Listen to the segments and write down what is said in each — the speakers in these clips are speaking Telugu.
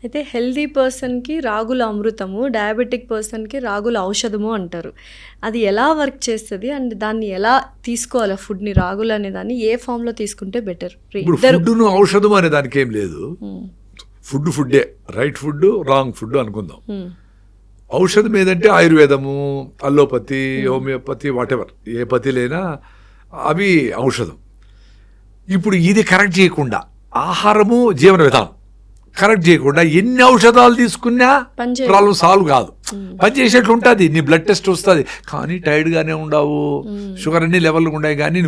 అయితే హెల్దీ పర్సన్కి రాగుల అమృతము, డయాబెటిక్ పర్సన్కి రాగుల ఔషధము అంటారు. అది ఎలా వర్క్ చేస్తుంది అండ్ దాన్ని ఎలా తీసుకోవాలి ఫుడ్ని, రాగులు అనే దాన్ని ఏ ఫామ్లో తీసుకుంటే బెటర్? ఇప్పుడు ఫుడ్ను ఔషధం అనే దానికి ఏం లేదు. ఫుడ్డే, రైట్ ఫుడ్ రాంగ్ ఫుడ్ అనుకుందాం. ఔషధం ఏదంటే ఆయుర్వేదము, అల్లోపతి, హోమియోపతి, వాటెవర్ ఏ పతిలైనా అవి ఔషధం. ఇప్పుడు ఇది కరెక్ట్ చేయకుండా, ఆహారము జీవన విధానం కరెక్ట్ చేయకుండా ఎన్ని ఔషధాలు తీసుకున్నా ప్రాబ్లం సాల్వ్ కాదు. పని చేసేట్లు ఉంటుంది, నీ బ్లడ్ టెస్ట్ వస్తుంది కానీ టైర్డ్గానే ఉండవు, షుగర్ అన్ని లెవెల్ ఉన్నాయి కానీ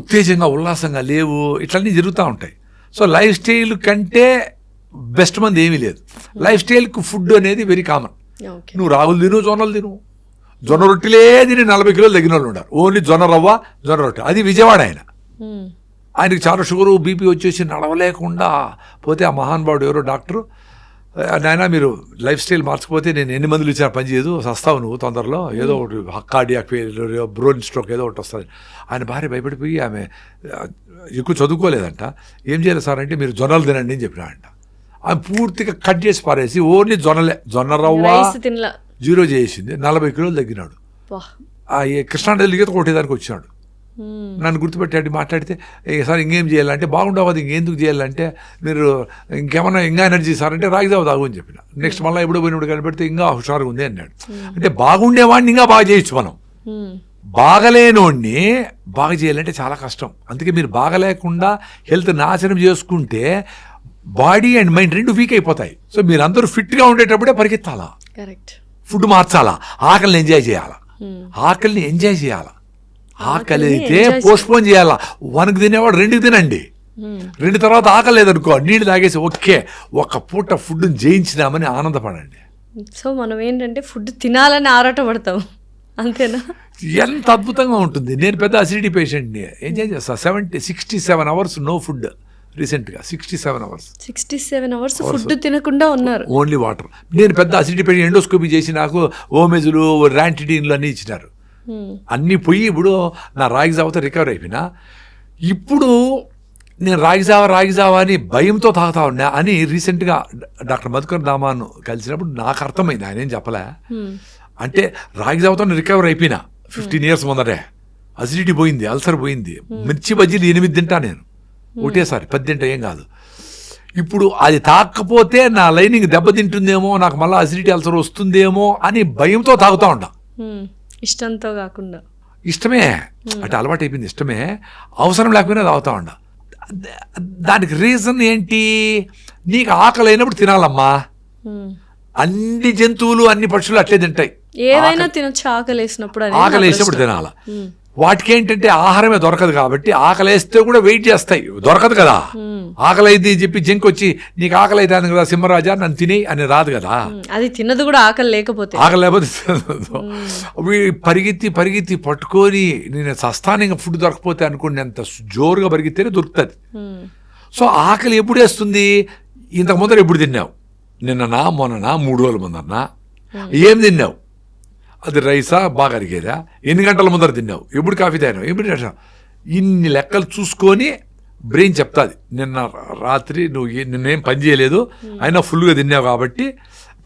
ఉత్తేజంగా ఉల్లాసంగా లేవు, ఇట్లన్నీ జరుగుతూ ఉంటాయి. సో లైఫ్ స్టైల్ కంటే బెస్ట్ మంది ఏమీ లేదు. లైఫ్ స్టైల్కి ఫుడ్ అనేది వెరీ కామన్. నువ్వు రాగులు తిను, జొన్నలు తిను, జొన్న రొట్టెలే తిని 40 కిలోలు తగ్గిన వాళ్ళు ఉన్నారు. ఓన్లీ జొన్న రవ్వ, జొన్న రొట్టె. అది విజయవాడ. ఆయనకి చాలా షుగరు, బీపీ వచ్చేసి నడవలేకుండా పోతే ఆ మహానుభావుడు ఎవరో డాక్టరు, నాయన మీరు లైఫ్ స్టైల్ మార్చకపోతే నేను ఎన్ని మందులు ఇచ్చినా పని చేయదు, సస్తావు నువ్వు తొందరలో, ఏదో ఒకటి కార్డియాక్ ఫెయిల్యూర్, బ్రోన్ స్ట్రోక్ ఏదో ఒకటి వస్తుంది. ఆయన భార్య భయపడిపోయి, ఆమె ఎక్కువ చదువుకోలేదంట, ఏం చేయాలి సార్ అంటే మీరు జొన్నలు తినండి అని చెప్పినాడంట. ఆమె పూర్తిగా కట్ చేసి పారేసి ఓన్లీ జొన్నలే, జొన్న రవ్వ జీరో చేసింది. 40 కిలోలు తగ్గినాడు. కృష్ణానదిలో ఈత కొట్టేదానికి వచ్చినాడు. నన్ను గుర్తుపెట్టాడు, మాట్లాడితే సార్ ఇంకేం చేయాలంటే, బాగుండవు అది ఇంకెందుకు చేయాలంటే, మీరు ఇంకేమన్నా ఇంకా ఎనర్జీ సార్ అంటే రాగిదావు తాగు అని చెప్పిన. నెక్స్ట్ మళ్ళీ ఎప్పుడో పోయినప్పుడు కనిపెడితే ఇంకా హుషారుగా ఉంది అన్నాడు. అంటే బాగుండేవాడిని ఇంకా బాగా చేయొచ్చు మనం, బాగలేనోడిని బాగా చేయాలంటే చాలా కష్టం. అందుకే మీరు బాగలేకుండా హెల్త్ నాశనం చేసుకుంటే బాడీ అండ్ మైండ్ రెండు వీక్ అయిపోతాయి. సో మీరు అందరూ ఫిట్గా ఉండేటప్పుడే పరిగెత్తాలా, ఫుడ్ మార్చాలా, ఆకలిని ఎంజాయ్ చేయాలా, ఆకలిని ఎంజాయ్ చేయాలా. ఆకలి అయితే పోస్ట్పోన్ చేయాలా. 1కి తినేవాడు 2కి తినండి, 2 తర్వాత ఆకలి లేదనుకో నీళ్ళు తాగేసి ఓకే ఒక పూట ఫుడ్ జయించినామని ఆనందపడండి. సో మనం ఏంటంటే ఫుడ్ తినాలని ఆరాటపడతాం, అంతేనా? ఎంత అద్భుతంగా ఉంటుంది. నేను పెద్ద అసిడిటీ పేషెంట్ని, ఎంజాయ్ చేస్తా. 67 అవర్స్ నో ఫుడ్. రీసెంట్గా 67 అవర్స్ ఫుడ్ తినకుండా ఉన్నారు, ఓన్లీ వాటర్. నేను పెద్ద అసిడిటీ పేషెంట్, ఎండోస్కోపీ చేసి నాకు ఓమెజులు, ర్యాంటిడిన్లు అన్నీ ఇచ్చినారు. అన్నీ పోయి ఇప్పుడు నా రాగి జావతో రికవర్ అయిపోయినా. ఇప్పుడు నేను రాగి జావా అని భయంతో తాగుతా ఉన్నా అని రీసెంట్గా డాక్టర్ మధుకర్ దామాను కలిసినప్పుడు నాకు అర్థమైంది. ఆయన ఏం చెప్పలే అంటే రాగి జావతో రికవర్ అయిపోయినా 15 years ముందరే. అసిడిటీ పోయింది, అల్సర్ పోయింది, మిర్చి బజ్జీలు 8 తింటా నేను ఒకటేసారి, 10 తింటా ఏం కాదు. ఇప్పుడు అది తాకపోతే నా లైనింగ్ దెబ్బతింటుందేమో, నాకు మళ్ళీ అసిడిటీ అల్సర్ వస్తుందేమో అని భయంతో తాగుతూ ఉంటా. ఇష్టంతో కాకుండా, ఇష్టమే అంటే అలవాటు అయిపోయింది, ఇష్టమే, అవసరం లేకపోయినా తాగుతా ఉండ. దానికి రీజన్ ఏంటి? నీకు ఆకలి అయినప్పుడు తినాలమ్మా. అన్ని జంతువులు, అన్ని పక్షులు అట్లే తింటాయి, ఏదైనా తినొచ్చు ఆకలి వేసినప్పుడు తినాల. వాటికి ఏంటంటే ఆహారమే దొరకదు కాబట్టి ఆకలి వేస్తే కూడా వెయిట్ చేస్తాయి, దొరకదు కదా. ఆకలి అయితే చెప్పి జంక్ వచ్చి నీకు ఆకలి అవుతుంది కదా సింహరాజా నన్ను తినే అని రాదు కదా. అది తినదు కూడా ఆకలి లేకపోతే పరిగెత్తి పట్టుకొని నేను సస్థానంగా ఫుడ్ దొరకపోతే అనుకోండి, ఎంత జోరుగా పరిగెత్తేనే దొరుకుతుంది. సో ఆకలి ఎప్పుడు వేస్తుంది? ఇంతకు ముందర ఎప్పుడు తిన్నావు? నిన్ననా మొన్ననా 3 రోజుల ముందరనా? ఏం తిన్నావు? అది రైసా బాగా అరిగేదా? ఎన్ని గంటల ముందర తిన్నావు? ఎప్పుడు కాఫీ తాగినావు? ఎప్పుడు? ఇన్ని లెక్కలు చూసుకొని బ్రెయిన్ చెప్తాది, నిన్న రాత్రి నువ్వు నిన్నేం పని చేయలేదు అయినా ఫుల్గా తిన్నావు కాబట్టి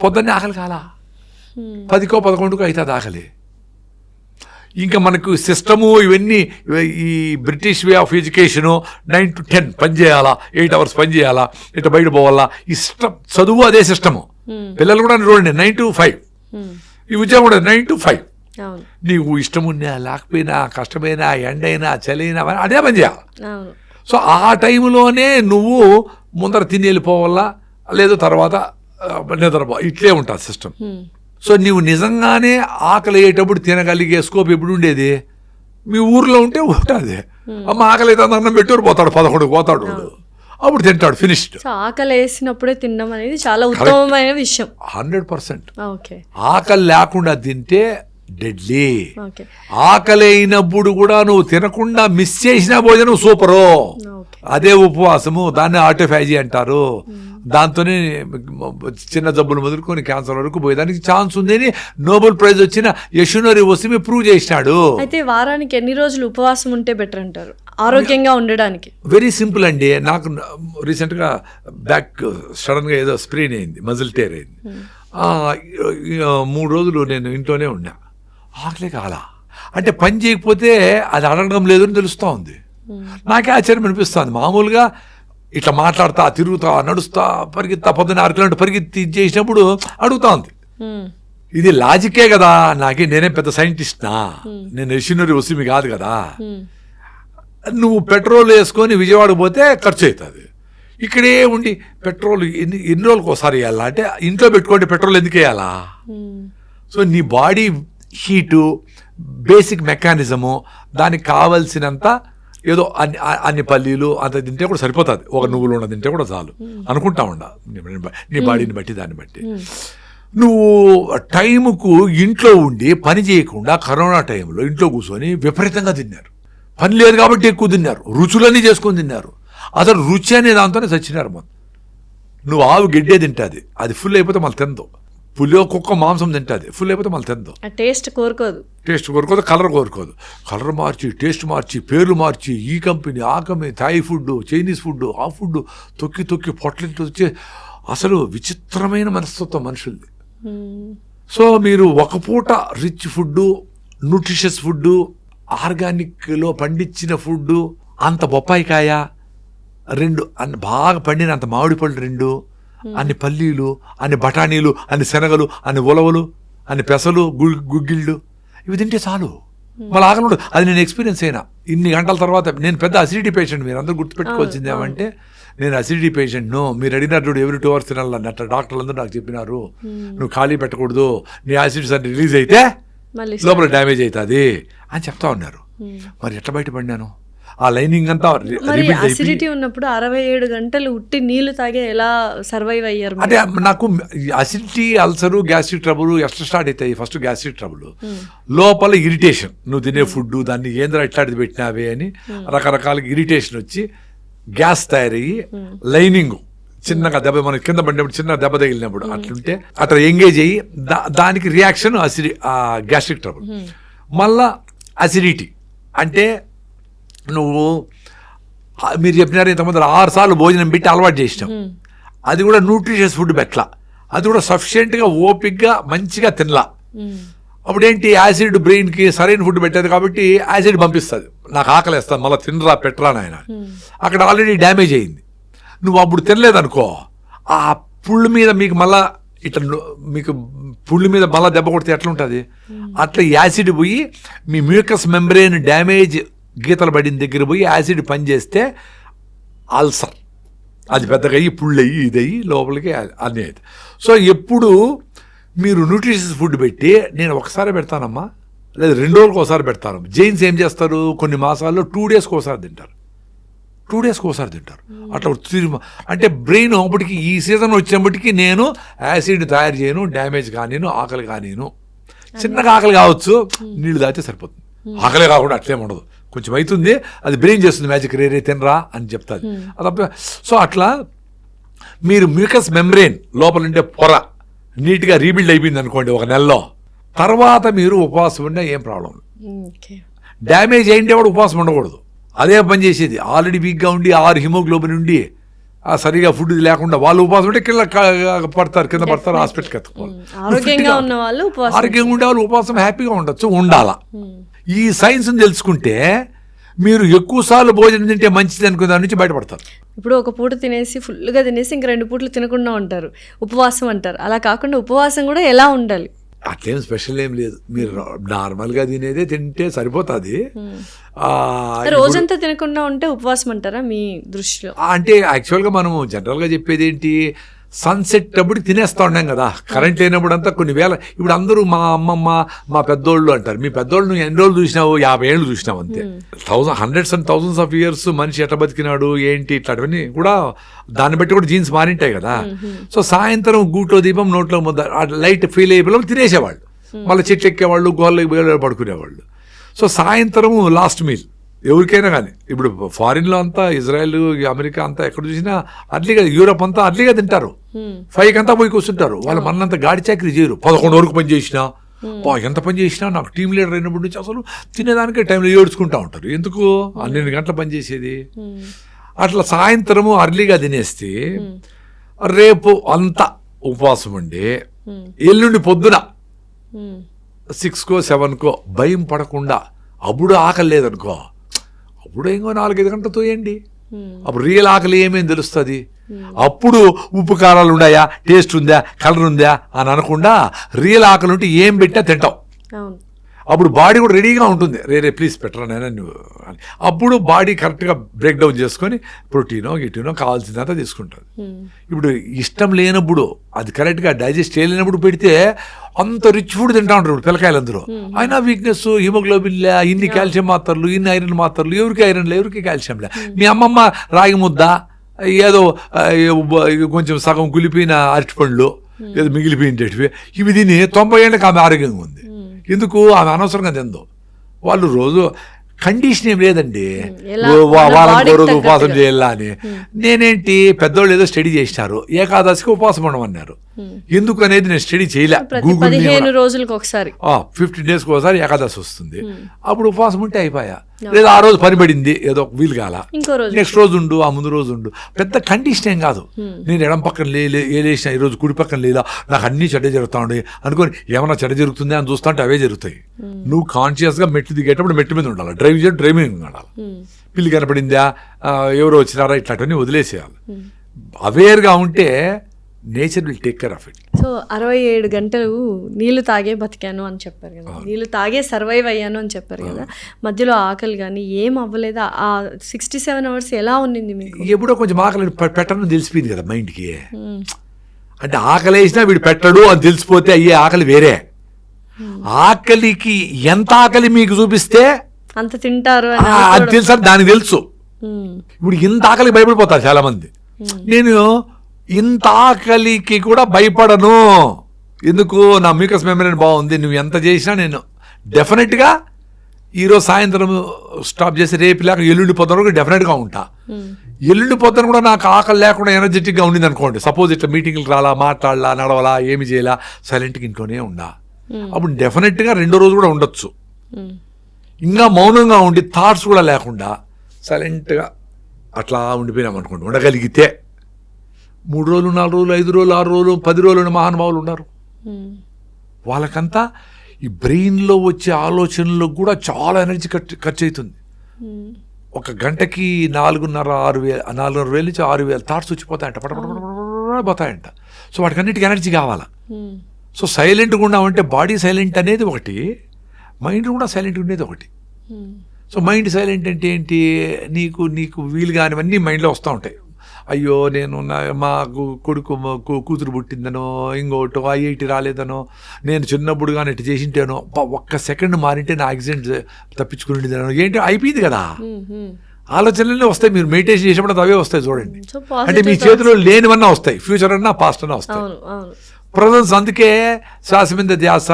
పొద్దున్నే ఆకలి కాలా, 10కో 11కో అవుతుంది ఆకలి. ఇంకా మనకు సిస్టము ఇవన్నీ, ఈ British way of education 9 to 10 పని చేయాలా, 8 hours పని చేయాలా, ఇట్లా బయట పోవాలా, ఇష్టం చదువు అదే సిస్టము. పిల్లలు కూడా చూడండి 9 to 5, ఈ ఉద్యోగం కూడా 9 to 5. నీకు ఇష్టం ఉన్నా లేకపోయినా, కష్టమైనా, ఎండైనా, చలైనా అదే పని చేయాలి. సో ఆ టైంలోనే నువ్వు ముందర తిని వెళ్ళిపోవాలా, లేదు తర్వాత నిద్రపో, ఇట్లే ఉంటుంది సిస్టమ్. సో నీవు నిజంగానే ఆకలి అయ్యేటప్పుడు తినగలిగే స్కోప్ ఎప్పుడు ఉండేది? మీ ఊర్లో ఉంటే ఉంటుంది. అమ్మ ఆకలి అయితే అన్నం పెట్టారు, పోతాడు 11కి పోతాడు, అప్పుడు తింటాడు, ఫినిష్డ్. ఆకలి వేసినప్పుడే తినడం అనేది చాలా ఉత్తమమైన విషయం. 100%. ఆకలి లేకుండా తింటే డెడ్లీ. ఆకలి అయినప్పుడు కూడా నువ్వు తినకుండా మిస్ చేసిన భోజనం సూపరు, అదే ఉపవాసము. దాన్ని ఆటోఫాజీ అంటారు. దాంతోనే చిన్న జబ్బులు మొదలుకొని క్యాన్సర్ వరకు పోయేదానికి ఛాన్స్ ఉందని నోబెల్ ప్రైజ్ వచ్చిన యశునోరి వసిమి ప్రూవ్ చేసినాడు. అయితే వారానికి ఎన్ని రోజులు ఉపవాసం ఉంటే బెటర్ అంటారు? ఆరోగ్యంగా ఉండడానికి. వెరీ సింపుల్ అండి. నాకు రీసెంట్గా బ్యాక్ సడన్గా ఏదో స్ప్రెయిన్ అయింది, మజిల్ టేర్ అయింది. 3 రోజులు నేను ఇంట్లోనే ఉన్నా. ఆకలే కాలా, అంటే పని చేయకపోతే అది అడగడం లేదు అని తెలుస్తూ ఉంది. నాకే ఆశ్చర్యం అనిపిస్తుంది. మామూలుగా ఇట్లా మాట్లాడతా, తిరుగుతా, నడుస్తా, పరిగెత్తా, 16 కిలోమీటర్ పరిగెత్తి చేసినప్పుడు అడుగుతా ఉంది. ఇది లాజికే కదా. నేనే పెద్ద సైంటిస్ట్నా, నేను మిషనరీ వస్తుంది కాదు కదా. నువ్వు పెట్రోల్ వేసుకొని విజయవాడకు పోతే ఖర్చు అవుతుంది. ఇక్కడే ఉండి పెట్రోల్ ఎన్ని రోజులకు ఒకసారి వేయాలా అంటే ఇంట్లో పెట్టుకుంటే పెట్రోల్ ఎందుకు వేయాలా? సో నీ బాడీ హీటు, బేసిక్ మెకానిజము, దానికి కావలసినంత ఏదో అన్ని పల్లీలు అంత తింటే కూడా సరిపోతుంది. ఒక నువ్వులు ఉన్న తింటే కూడా చాలు అనుకుంటా ఉండ, నీ బాడీని బట్టి దాన్ని బట్టి. నువ్వు టైంకు ఇంట్లో ఉండి పని చేయకుండా కరోనా టైంలో ఇంట్లో కూర్చొని విపరీతంగా తిన్నారు. పని లేదు కాబట్టి ఎక్కువ తిన్నారు, రుచులన్నీ చేసుకొని తిన్నారు. అసలు రుచి అనే దాంతోనే చచ్చినారు. నువ్వు ఆవు గడ్డే తింటుంది, అది ఫుల్ అయిపోతే మళ్ళీ తిందో. పులియో కుక్క మాంసం తింటుంది, ఫుల్ అయిపోతే మళ్ళీ తిందో. టేస్ట్ కోరుకోదు, కలర్ కోరుకోదు. కలర్ మార్చి, టేస్ట్ మార్చి, పేర్లు మార్చి, ఈ కంపెనీ ఆ company, Thai food, Chinese food, ఆ ఫుడ్ తొక్కి తొక్కి పొట్లతో వచ్చి అసలు విచిత్రమైన మనస్తత్వం మనుషుల్ది. సో మీరు ఒక పూట రిచ్ ఫుడ్, న్యూట్రిషియస్ ఫుడ్, ఆర్గానిక్లో పండించిన ఫుడ్, అంత బొప్పాయికాయ 2, బాగా పండిన అంత మామిడి పళ్ళు 2, అన్ని పల్లీలు, అన్ని బఠానీలు, అన్ని శనగలు, అన్ని ఉలవలు, అన్ని పెసలు, గుగ్గిళ్ళు, ఇవి తింటే చాలు. మళ్ళీ ఆకలి ఉండదు. అది నేను ఎక్స్పీరియన్స్ అయినా ఇన్ని గంటల తర్వాత. నేను పెద్ద అసిడిటీ పేషెంట్, మీరు అందరూ గుర్తుపెట్టుకోవాల్సింది ఏమంటే నేను అసిడిటీ పేషెంట్ను. మీరు అడిగినారు చూడు, ఎవరి 2 hours తినాలని అట్లా డాక్టర్లు అందరూ నాకు చెప్పినారు. నువ్వు ఖాళీ పెట్టకూడదు, నీ యాసిడ్స్ అన్ని రిలీజ్ అయితే లోపల డ్యామేజ్ అవుతుంది అని చెప్తా ఉన్నారు. మరి ఎట్లా బయటపడినాను? ఆ లైనింగ్ అంతా అసిడిటీ ఉన్నప్పుడు 67 గంటలు ఉట్టి నీళ్లు తాగే ఎలా సర్వైవ్ అయ్యారు? అంటే నాకు అసిడిటీ, అల్సరు, గ్యాస్ట్రిక్ ట్రబుల్ ఎట్లా స్టార్ట్ అవుతాయి? ఫస్ట్ గ్యాస్ట్రిక్ ట్రబుల్, లోపల ఇరిటేషన్. నువ్వు తినే ఫుడ్ దాన్ని ఏంద్రా ఇట్లాంటిది పెట్టినావే అని రకరకాల ఇరిటేషన్ వచ్చి గ్యాస్ తయారయ్యి లైనింగ్ చిన్నగా దెబ్బ, మనకి కింద పడినప్పుడు చిన్న దెబ్బ తగిలినప్పుడు అట్లుంటే అట్లా ఎంగేజ్ అయ్యి దానికి రియాక్షన్ గ్యాస్ట్రిక్ ట్రబుల్. మళ్ళా అసిడిటీ అంటే మీరు చెప్పినారు ఇంతకుముందు 6 సార్లు భోజనం పెట్టి అలవాటు చేసినాం. అది కూడా న్యూట్రిషియస్ ఫుడ్ పెట్టలా, అది కూడా సఫిషియెంట్గా ఓపిక్గా మంచిగా తినలా. అప్పుడేంటి, యాసిడ్ బ్రెయిన్కి సరైన ఫుడ్ పెట్టేది కాబట్టి యాసిడ్ పంపిస్తుంది, నాకు ఆకలేస్తాను, మళ్ళీ తినరా పెట్టరా నాయన. అక్కడ ఆల్రెడీ డ్యామేజ్ అయింది. నువ్వు అప్పుడు తినలేదనుకో, ఆ పుళ్ళు మీద మీకు మళ్ళా ఇట్లా మీకు పుళ్ళు మీద మళ్ళీ దెబ్బ కొడితే ఎట్లా ఉంటుంది? అట్లా యాసిడ్ పోయి మీ మ్యూకస్ మెంబ్రెయిన్ డ్యామేజ్, గీతలు పడిన దగ్గర పోయి యాసిడ్ పనిచేస్తే అల్సర్, అది పెద్దగా అయ్యి పుళ్ళు అయ్యి ఇదయ్యి లోపలికి అన్నీ అవుతుంది. సో ఎప్పుడు మీరు న్యూట్రిషియస్ ఫుడ్ పెట్టి, నేను ఒకసారి పెడతానమ్మా, లేదా 2 రోజులకు ఒకసారి పెడతాను. జైన్స్ ఏం చేస్తారు, కొన్ని మాసాల్లో 2 daysకి ఒకసారి తింటారు, 2 daysకి ఒకసారి తింటారు. అట్లా అంటే బ్రెయిన్ అప్పటికి ఈ సీజన్ వచ్చినప్పటికీ నేను యాసిడ్ తయారు చేయను, డ్యామేజ్ కానీను, ఆకలి కానీను. చిన్నగా ఆకలి కావచ్చు, నీళ్ళు తాగితే సరిపోతుంది. ఆకలే కాకుండా అట్లేం ఉండదు, కొంచెం అవుతుంది, అది బ్రెయిన్ చేస్తుంది మ్యాజిక్, రేరే తినరా అని చెప్తుంది. అది సో అట్లా మీరు మ్యూకస్ మెంబ్రెయిన్ లోపల ఉండే పొర నీట్గా రీబిల్డ్ అయిపోయింది అనుకోండి 1 నెలలో, తర్వాత మీరు ఉపవాసం ఉండే ఏం ప్రాబ్లం. డ్యామేజ్ అయింటే వాడు ఉపవాసం ఉండకూడదు, అదే పని చేసేది. ఆల్రెడీ వీక్గా ఉండి 6 హిమోగ్లోబిన్ ఉండి సరిగా ఫుడ్ లేకుండా వాళ్ళు ఉపవాసం ఉంటే కింద పడతారు, హాస్పిటల్కి ఎత్తుకోవాలి. ఆరోగ్యంగా ఉండే వాళ్ళు ఉపవాసం హ్యాపీగా ఉండొచ్చు, ఉండాలా. ఈ సైన్స్ని తెలుసుకుంటే మీరు ఎక్కువ సార్లు భోజనం తింటే మంచిది అనుకునే దాని నుంచి బయటపడతారు. ఇప్పుడు ఒక పూట తినేసి ఫుల్గా తినేసి ఇంక 2 పూటలు తినకుండా ఉంటారు, ఉపవాసం అంటారు. అలా కాకుండా ఉపవాసం కూడా ఎలా ఉండాలి? అట్లేం స్పెషల్ ఏం లేదు, మీరు నార్మల్గా తినేదే తింటే సరిపోతుంది. రోజంతా తినకుండా ఉంటే ఉపవాసం అంటారా మీ దృష్టిలో? అంటే యాక్చువల్గా మనము జనరల్గా చెప్పేది ఏంటి, సన్సెట్ అప్పుడు తినేస్తూ ఉన్నాం కదా, కరెంట్ లేనప్పుడు అంతా కొన్ని వేల. ఇప్పుడు అందరూ మా అమ్మమ్మ, మా పెద్దోళ్ళు అంటారు. మీ పెద్దోళ్ళు నువ్వు ఎన్ని రోజులు చూసినావు? 50 ఏళ్ళు చూసినావు అంతే. hundreds and thousands of years మనిషి ఎట్లా బతికినాడు ఏంటి ఇట్లాంటివన్నీ కూడా దాన్ని బట్టి కూడా జీన్స్ మారింటాయి కదా. సో సాయంత్రం గూట్లో దీపం నోట్లో ముద్ద, లైట్ ఫీల్ అయిపోయి తినేసేవాళ్ళు, మళ్ళీ చెట్లు ఎక్కేవాళ్ళు, గోళ్ళకి పడుకునేవాళ్ళు. సో సాయంత్రం లాస్ట్ మీల్ ఎవరికైనా కానీ. ఇప్పుడు ఫారిన్లో అంతా, ఇజ్రాయెల్, అమెరికా అంతా ఎక్కడ చూసినా అర్లీగా, యూరోప్ అంతా అర్లీగా తింటారు, 5కి అంతా పోయి కూర్చుంటారు. వాళ్ళు మనంతా గాడి చాకరీ చేయరు, 11 వరకు పని చేసినా ఎంత పని చేసినా నాకు టీం లీడర్ అయినప్పటి నుంచి అసలు తినేదానికే టైంలో ఏడ్చుకుంటూ ఉంటారు. ఎందుకు 12 గంటలు పని చేసేది? అట్లా సాయంత్రము అర్లీగా తినేస్తే రేపు అంతా ఉపవాసం ఉండి ఎల్లుండి పొద్దున 6కో 7కో భయం పడకుండా అప్పుడు ఆకలి లేదనుకో, అప్పుడు ఇంకో 4-5 గంటలు తోయండి. అప్పుడు రియల్ ఆకలి ఏమేమి తెలుస్తుంది. అప్పుడు ఉప్పు కారాలు ఉన్నాయా, టేస్ట్ ఉందా, కలర్ ఉందా అని అనకుండా రియల్ ఆకలి ఉంటే ఏం పెట్టా తింటాం. అప్పుడు బాడీ కూడా రెడీగా ఉంటుంది. రే ప్లీజ్ పెట్టరా నేను నువ్వు అని. అప్పుడు బాడీ కరెక్ట్గా బ్రేక్ డౌన్ చేసుకొని ప్రోటీనో గిటీనో కావాల్సిందంతా తీసుకుంటుంది. ఇప్పుడు ఇష్టం లేనప్పుడు అది కరెక్ట్గా డైజెస్ట్ చేయలేనప్పుడు పెడితే అంత రిచ్ ఫుడ్ తింటా ఉంటారు పిల్లకాయలు అందరూ. అయినా వీక్నెస్, హిమోగ్లోబిన్ లే, ఇన్ని కాల్షియం మాత్రలు, ఇన్ని ఐరన్ మాత్రలు, ఎవరికి ఐరన్ లే, ఎవరికి కాల్షియం లే. మీ అమ్మమ్మ రాగి ముద్ద, ఏదో కొంచెం సగం కులిపోయిన అరటిపండ్లు, ఏదో మిగిలిపోయినవి ఇవి తిని 90 ఏళ్ళకి ఆమె ఆరోగ్యంగా ఉంది. ఎందుకు? ఆమె అనవసరంగా తిందో. వాళ్ళు రోజు కండిషన్ ఏం లేదండి, వారానికి రోజు ఉపవాసం చేయాలా అని. నేనేంటి పెద్దోళ్ళు ఏదో స్టడీ చేసినారు, ఏకాదశికి ఉపవాసం ఉండమన్నారు. ఎందుకు అనేది నేను స్టడీ చేయలే. 15 రోజులకు ఒకసారి 15 డేస్కి ఒకసారి ఏకాదశి వస్తుంది, అప్పుడు ఉపవాసం ఉంటే అయిపోయా. లేదా ఆ రోజు పని పడింది, ఏదో వీలు కాల, నెక్స్ట్ రోజు ఉండు, ఆ ముందు రోజు ఉండు. పెద్ద కండిషన్ ఏం కాదు. నేను ఎడం పక్కన లేసిన ఈరోజు కుడి పక్కన లేదా, నాకు అన్ని చెడ్డ జరుగుతా ఉండే అనుకోని ఏమన్నా చెడ్డ జరుగుతుంది అని చూస్తా ఉంటే అవే జరుగుతాయి. నువ్వు కాన్షియస్గా మెట్లు దిగేటప్పుడు మెట్టు మీద ఉండాలి, డ్రైవింగ్ ఉండాలి. పిల్లి కనపడిందా, ఎవరో వచ్చినారా, ఇట్లాంటివన్నీ వదిలేసేయాలి. అవేర్గా ఉంటే nature will take care of it. So 67 గంటలు నీళ్లు తాగే బతికాను అని చెప్పారు కదా, నీళ్లు తాగే సర్వైవ్ అయ్యాను అని చెప్పారు కదా, మధ్యలో ఆకలి కానీ ఏం అవ్వలేదా? ఆ 67 అవర్స్ ఎలా ఉన్నింది మీకు? ఎప్పుడో కొంచెం ఆకలి పెట్టడం తెలిసిపోయింది కదా మైండ్కి. అంటే ఆకలి వేసినా వీడు పెట్టడు అని తెలిసిపోతే అయ్యే ఆకలి వేరే. ఆకలికి ఎంత ఆకలి మీకు చూపిస్తే అంత తింటారు అది తెలుసా, దానికి తెలుసు. ఇప్పుడు ఇంత ఆకలికి భయపడిపోతారు చాలా మంది. నేను ఇంత ఆకలికి కూడా భయపడను. ఎందుకు? నా మ్యూకస్ మెమరీ బాగుంది. నువ్వు ఎంత చేసినా నేను డెఫినెట్గా ఈరోజు సాయంత్రం స్టాప్ చేసి రేపు లేక ఎల్లుండి పొద్దున వరకు డెఫినెట్గా ఉంటా. ఎల్లుండి పొద్దున కూడా నాకు ఆకలి లేకుండా ఎనర్జెటిక్గా ఉండింది అనుకోండి, సపోజ్ ఇట్లా మీటింగ్కి రాలా, మాట్లాడాలా, నడవలా, ఏమి చేయాలా, సైలెంట్గా ఇంట్లోనే ఉండా, అప్పుడు డెఫినెట్గా 2వ రోజు కూడా ఉండొచ్చు. ఇంకా మౌనంగా ఉండి థాట్స్ కూడా లేకుండా సైలెంట్గా అట్లా ఉండిపోయినాం అనుకోండి, ఉండగలిగితే 3 రోజులు, 4 రోజులు, 5 రోజులు, 6 రోజులు, 10 రోజులు మహానుభావులు ఉన్నారు. వాళ్ళకంతా ఈ బ్రెయిన్లో వచ్చే ఆలోచనలకు కూడా చాలా ఎనర్జీ ఖర్చు అవుతుంది. ఒక గంటకి 4,500 నుంచి 6,000 థాట్స్ వచ్చిపోతాయంట, పోతాయంట. సో వాటికన్నిటికీ ఎనర్జీ కావాలా. సో సైలెంట్గా ఉన్నామంటే బాడీ సైలెంట్ అనేది ఒకటి, మైండ్ కూడా సైలెంట్గా ఉండేది ఒకటి. సో మైండ్ సైలెంట్ అంటే ఏంటి? నీకు వీలు కానివన్నీ మైండ్లో వస్తూ ఉంటాయి. అయ్యో నేను మా కూతురు పుట్టిందనో, ఇంకోటో IIT రాలేదనో, నేను చిన్నప్పుడు కానీ ఇటు చేసింటేనో, ఒక్క సెకండ్ మారింటే నా యాక్సిడెంట్ తప్పించుకునేదనో, ఏంటో అయిపోయింది కదా. ఆలోచనలే వస్తాయి. మీరు మెడిటేషన్ చేసినప్పుడు అవే వస్తాయి చూడండి. అంటే మీ చేతిలో లేనివన్నా వస్తాయి, ఫ్యూచర్ అన్నా పాస్ట్ అన్నా వస్తాయి. ప్రజెన్స్. అందుకే శ్వాస మీద ధ్యాస.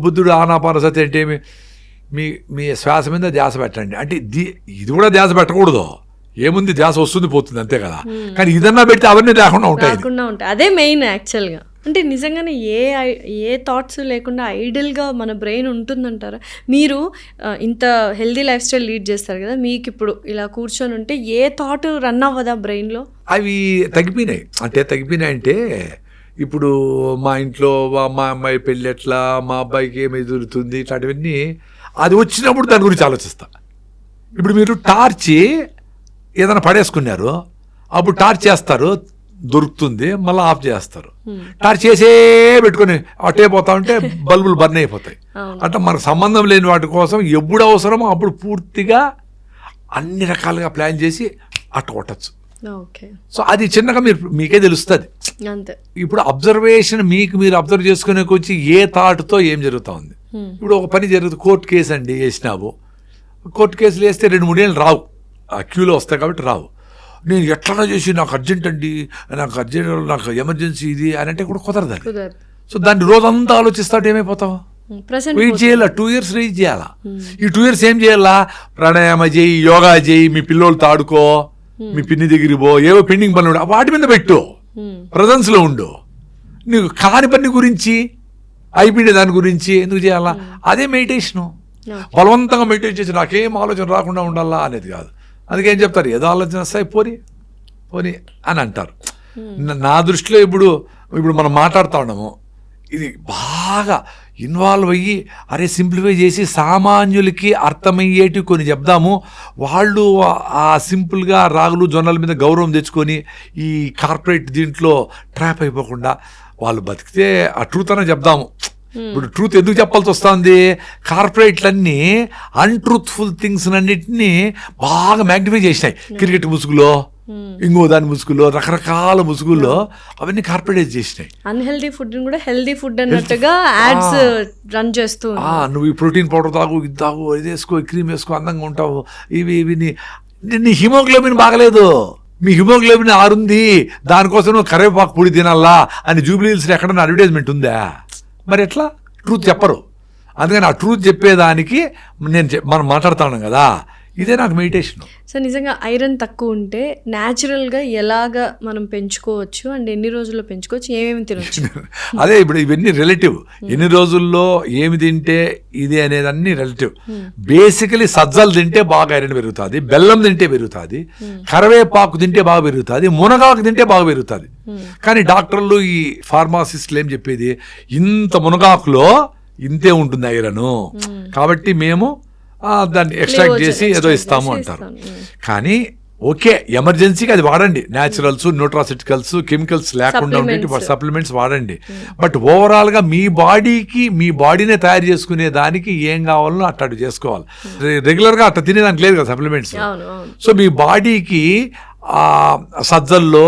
బుద్ధుడు ఆనాపానసతి అంటే మీ శ్వాస మీద ధ్యాస పెట్టండి అంటే ఇది కూడా ధ్యాస పెట్టకూడదు. ఏముంది, ధ్యాస వస్తుంది పోతుంది అంతే కదా. కానీ ఇదన్నా పెడితే అవన్నీ లేకుండా ఉంటాయి. అదే మెయిన్ యాక్చువల్గా. అంటే నిజంగానే ఏ థాట్స్ లేకుండా ఐడియల్గా మన బ్రెయిన్ ఉంటుందంటారా? మీరు ఇంత హెల్దీ లైఫ్ స్టైల్ లీడ్ చేస్తారు కదా, మీకు ఇప్పుడు ఇలా కూర్చొని ఉంటే ఏ థాట్ రన్ అవ్వదా బ్రెయిన్లో? అవి తగ్గిపోయినాయంటే ఇప్పుడు మా ఇంట్లో మా అమ్మాయి పెళ్ళి ఎట్లా, మా అబ్బాయికి ఏమి ఎదురుతుంది, ఇట్లాంటివన్నీ అది వచ్చినప్పుడు దాని గురించి ఆలోచిస్తా. ఇప్పుడు మీరు టార్చి ఏదైనా పడేసుకున్నారు, అప్పుడు టార్చ్ చేస్తారు, దొరుకుతుంది, మళ్ళీ ఆఫ్ చేస్తారు. టార్చ్ చేసే పెట్టుకొని అటే పోతా ఉంటే బల్బులు బర్న్ అయిపోతాయి. అట్లా మనకు సంబంధం లేని వాటి కోసం ఎప్పుడు అవసరమో అప్పుడు పూర్తిగా అన్ని రకాలుగా ప్లాన్ చేసి అట్ట కొట్టచ్చు. సో అది చిన్నగా మీకే తెలుస్తుంది. ఇప్పుడు అబ్జర్వేషన్ మీరు అబ్జర్వ్ చేసుకునే వచ్చి ఏ థాట్తో ఏం జరుగుతూ ఉంది. ఇప్పుడు ఒక పని జరుగుతుంది, కోర్టు కేసు అండి వేసినావు, కోర్టు కేసులు వేస్తే 2-3 ఏళ్ళు రావు, ఆ క్యూలో వస్తాయి కాబట్టి రావు. నేను ఎట్లా చేసి నాకు అర్జెంట్ అండి, నాకు ఎమర్జెన్సీ ఇది అని అంటే కూడా కుదరదు. సో దాన్ని రోజంతా ఆలోచిస్తాడు ఏమైపోతావు? వెయిట్ చేయాలా, 2 years వెయిట్ చేయాలా. ఈ 2 years ఏం చేయాలా? ప్రాణాయామ చేయి, యోగా చేయి, మీ పిల్లోళ్ళతో ఆడుకో, మీ పిన్ని దగ్గరికి పో, ఏవో పెండింగ్ పనులు వాటి మీద పెట్టు, ప్రజెన్స్లో ఉండు. నీకు కాని పని గురించి అయిపోయింది దాని గురించి ఎందుకు చేయాలా, అదే మెడిటేషను. బలవంతంగా మెడిటేట్ చేసి నాకేం ఆలోచన రాకుండా ఉండాలా అనేది కాదు. అందుకేం చెప్తారు, ఏదో ఆలోచన వస్తాయి పోని పోని అని అంటారు. నా దృష్టిలో ఇప్పుడు మనం మాట్లాడుతూ ఉన్నాము, ఇది బాగా ఇన్వాల్వ్ అయ్యి అరే సింప్లిఫై చేసి సామాన్యులకి అర్థమయ్యేటివి కొన్ని చెప్దాము, వాళ్ళు ఆ సింపుల్గా రాగులు జొన్నల మీద గౌరవం తెచ్చుకొని ఈ కార్పొరేట్ దీంట్లో ట్రాప్ అయిపోకుండా వాళ్ళు బతికితే ఆ ట్రూత్ అనే చెప్దాము. ఇప్పుడు ట్రూత్ ఎందుకు చెప్పాల్సి వస్తుంది, కార్పొరేట్లన్నీ అన్ట్రూత్ఫుల్ థింగ్స్ అన్నిటినీ బాగా మ్యాగ్నిఫై చేసినాయి. క్రికెట్ ముసుగులో, ఇంకో దాని ముసుగులో, రకరకాల ముసుగుల్లో అవన్నీ కార్పొరేట్ చేసినాయి. అన్హెల్దీ ఫుడ్ కూడా హెల్దీ ఫుడ్ అన్నట్టుగా యాడ్స్ రన్ చేస్తూ, నువ్వు ఈ ప్రోటీన్ పౌడర్ తాగు, ఇది తాగు, ఇది వేసుకో, క్రీమ్ వేసుకో, అందంగా ఉంటావు, ఇవి నీ హిమోగ్లోబిన్ బాగలేదు, మీ హిమోగ్లోబిన్ 6 ఉంది, దానికోసం నువ్వు కరివేపాకు పొడి తినాలా అని జూబ్లీహిల్స్లో ఎక్కడన్నా అడ్వర్టైజ్మెంట్ ఉందా? మరి ఎట్లా ట్రూత్ చెప్పరు. అందుకని ఆ ట్రూత్ చెప్పేదానికి మనం మాట్లాడుతా ఉన్నాం కదా, ఇదే నాకు మెడిటేషన్. సో నిజంగా ఐరన్ తక్కువ ఉంటే న్యాచురల్గా ఎలాగ మనం పెంచుకోవచ్చు అండ్ ఎన్ని రోజుల్లో పెంచుకోవచ్చు, ఏమేమి తినచ్చు? అదే ఇప్పుడు ఇవన్నీ రిలేటివ్. ఎన్ని రోజుల్లో ఏమి తింటే ఇది అనేది అన్ని రిలేటివ్. బేసికలీ సజ్జలు తింటే బాగా ఐరన్ పెరుగుతుంది, బెల్లం తింటే పెరుగుతుంది, కరివేపాకు తింటే బాగా పెరుగుతుంది, మునగాకు తింటే బాగా పెరుగుతుంది. కానీ డాక్టర్లు ఈ ఫార్మాసిస్టులు ఏం చెప్పేది, ఇంత మునగాకులో ఇంతే ఉంటుంది ఐరన్, కాబట్టి మేము దాన్ని ఎక్స్ట్రాక్ట్ చేసి ఏదో ఇస్తాము అంటారు. కానీ ఓకే, ఎమర్జెన్సీకి అది వాడండి, న్యాచురల్స్, న్యూట్రాసిటికల్స్, కెమికల్స్ లేకుండా ఉండే సప్లిమెంట్స్ వాడండి. బట్ ఓవరాల్గా మీ బాడీనే తయారు చేసుకునే దానికి ఏం కావాలో అట్లా చేసుకోవాలి. రెగ్యులర్గా అట్లా తినేదానికి లేదు కదా సప్లిమెంట్స్. సో మీ బాడీకి సజ్జల్లో,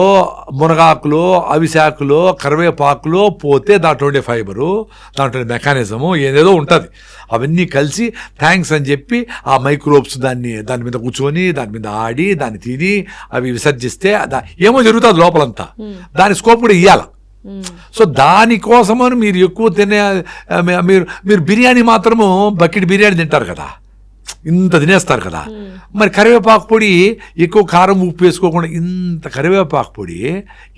మునగాకులో, అవిశాకులో, కరివేపాకులో పోతే దాంట్లో ఉండే ఫైబరు, దాంట్లో మెకానిజము ఏదేదో ఉంటుంది, అవన్నీ కలిసి థ్యాంక్స్ అని చెప్పి ఆ మైక్రోబ్స్ దాని మీద కూర్చొని దాని మీద ఆడి దాన్ని తిని అవి విసర్జిస్తే ఏమో జరుగుతుంది లోపలంతా, దాని స్కోప్ కూడా ఇవ్వాలి. సో దానికోసమని మీరు ఎక్కువ మీరు బిర్యానీ మాత్రము బకెట్ బిర్యానీ తింటారు కదా, ఇంత తినేస్తారు కదా. మరి కరివేపాకు పొడి ఎక్కువ కారం ఉప్పు వేసుకోకుండా ఇంత కరివేపాకు పొడి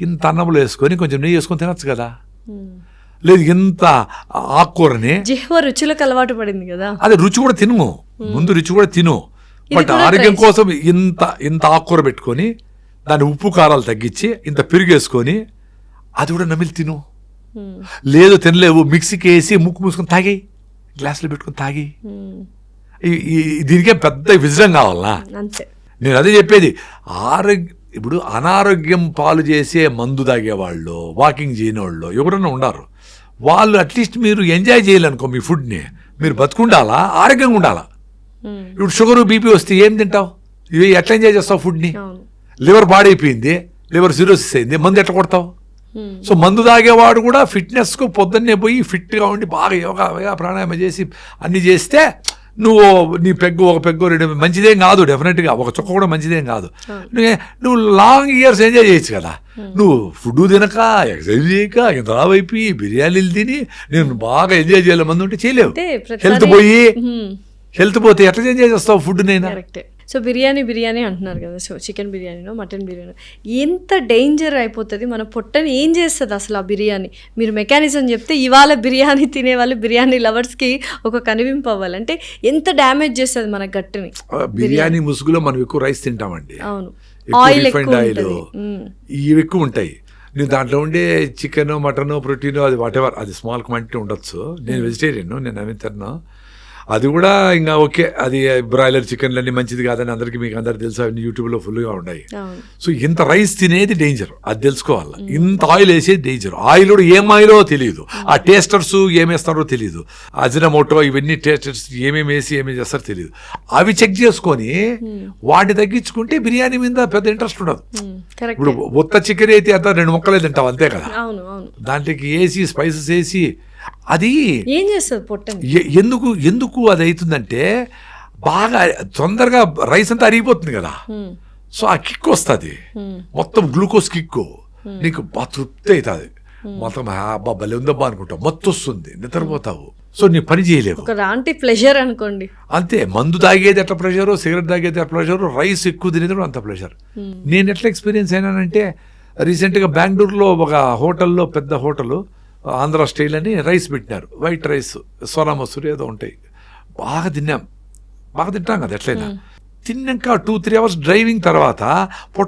ఇంత అన్నంలో వేసుకొని కొంచెం నెయ్యి వేసుకొని తినచ్చు కదా. లేదు ఇంత ఆకుకూరని జిహ్వ రుచులకు అలవాటు పడింది కదా, అదే రుచి కూడా తిను, ముందు రుచి కూడా తిను. బట్ ఆరోగ్యం కోసం ఇంత ఆకుకూర పెట్టుకొని దాని ఉప్పు కారాలు తగ్గించి ఇంత పెరుగు వేసుకొని అది కూడా నమిలి తిను. లేదు తినలేవు, మిక్సీకి వేసి ముక్కు మూసుకొని తాగి, గ్లాసులో పెట్టుకొని తాగి. దీనికే పెద్ద విజయం కావాలా? నేను అదే చెప్పేది. ఇప్పుడు అనారోగ్యం పాలు చేసే మందు తాగేవాళ్ళు, వాకింగ్ చేయని వాళ్ళు ఎవరన్నా ఉన్నారు, వాళ్ళు అట్లీస్ట్ మీరు ఎంజాయ్ చేయాలనుకో మీ ఫుడ్ని, మీరు బతుకుండాలా, ఆరోగ్యంగా ఉండాలా. ఇప్పుడు షుగరు బీపీ వస్తే ఏం తింటావు, ఇవి ఎట్లా ఎంజాయ్ చేస్తావు ఫుడ్ని? లివర్ పాడైపోయింది, లివర్ సిరోసిస్ అయింది, మందు ఎట్లా కొడతావు? సో మందు తాగేవాడు కూడా ఫిట్నెస్కు పొద్దున్నే పోయి ఫిట్గా ఉండి బాగా యోగా ప్రాణాయామం చేసి అన్నీ చేస్తే నువ్వు నీ ఒక పెగ్గు 2 మంచిదేం కాదు, డెఫినెట్గా ఒక చుక్క కూడా మంచిదేం కాదు. నువ్వు లాంగ్ ఇయర్స్ ఎంజాయ్ చేయొచ్చు కదా. నువ్వు ఫుడ్ తినక, ఎక్సర్సైజ్ చేయక, ఇంత రావైపోయి బిర్యానీలు తిని నేను బాగా ఎంజాయ్ చేయాలి మంది ఉంటే చేయలేవు. హెల్త్ పోతే ఎట్లా ఎంజాయ్ చేస్తావు ఫుడ్? నైనా సో బిర్యానీ అంటున్నారు కదా, సో చికెన్ బిర్యానీనో మటన్ బిర్యానీ ఎంత డేంజర్ అయిపోతుంది మన పొట్టని, ఏం చేస్తుంది అసలు ఆ బిర్యానీ? మీరు మెకానిజం చెప్తే ఇవాళ బిర్యానీ తినేవాళ్ళు, బిర్యానీ లవర్స్కి ఒక కనివింపు అవ్వాలంటే ఎంత డ్యామేజ్ చేస్తుంది మన గట్టుని. బిర్యానీ ముసుగులో మనం ఎక్కువ రైస్ తింటామండి, అవును, ఆయిల్ ఇవి ఎక్కువ ఉంటాయి. నువ్వు దాంట్లో ఉండే చికెన్, మటన్, ప్రోటీన్ అది వాటెవర్, అది స్మాల్ క్వాంటిటీ ఉండొచ్చు. నేను వెజిటేరియన్, నేను అవి తిన్నా, అది కూడా ఇంకా ఓకే, అది బ్రాయిలర్ చికెన్లు అన్నీ మంచిది కాదని మీకు అందరికి తెలుసు, అవన్నీ యూట్యూబ్లో ఫుల్గా ఉన్నాయి. సో ఇంత రైస్ తినేది డేంజర్, అది తెలుసుకోవాలి. ఇంత ఆయిల్ వేసేది డేంజర్. ఆయిల్ కూడా ఏం ఆయిలో తెలియదు, ఆ టేస్టర్స్ ఏమేస్తారో తెలియదు, అజినమోటో ఇవన్నీ టేస్టర్స్ ఏమేమి వేసి ఏమేమి చేస్తారో తెలియదు. అవి చెక్ చేసుకొని వాటిని తగ్గించుకుంటే బిర్యానీ మీద పెద్ద ఇంట్రెస్ట్ ఉండదు. ఇప్పుడు ఉత్త చికెన్ అయితే అంతా 2 ముక్కలే తింటావు అంతే కదా, దాంట్లోకి వేసి స్పైసెస్ వేసి అది ఏం చేస్తుంది పొట్టని. ఎందుకు అది అవుతుందంటే బాగా తొందరగా రైస్ అంతా అరిగిపోతుంది కదా. సో ఆ కిక్ వస్తుంది, మొత్తం గ్లూకోజ్ కిక్, నీకు బాగా తృప్తి అవుతుంది, మొత్తం అబ్బా భలే ఉందబ్బా అనుకుంటావు, మొత్తం వస్తుంది, నిద్రపోతావు. సో నీ పని చేయలేవు, ఒకలాంటి ప్లెజర్ అనుకోండి. అంతే, మందు తాగేది ఎట్లా ప్రెషరు, సిగరెట్ తాగేది ఎట్లా ప్రెషరు, రైస్ ఎక్కువ తినేది కూడా అంత ప్రెషర్. నేను ఎట్లా ఎక్స్పీరియన్స్ అయినానంటే, రీసెంట్గా బెంగళూరులో ఒక హోటల్లో, పెద్ద హోటలు, ఆంధ్ర స్టైల్ అని రైస్ పెట్టినారు, వైట్ రైస్, సోనా మసూరి ఏదో ఉంటాయి. బాగా తిన్నాం, బాగా తింటాం కదా ఎట్లయినా. తిన్నాక 2-3 అవర్స్ డ్రైవింగ్ తర్వాత పొట్ట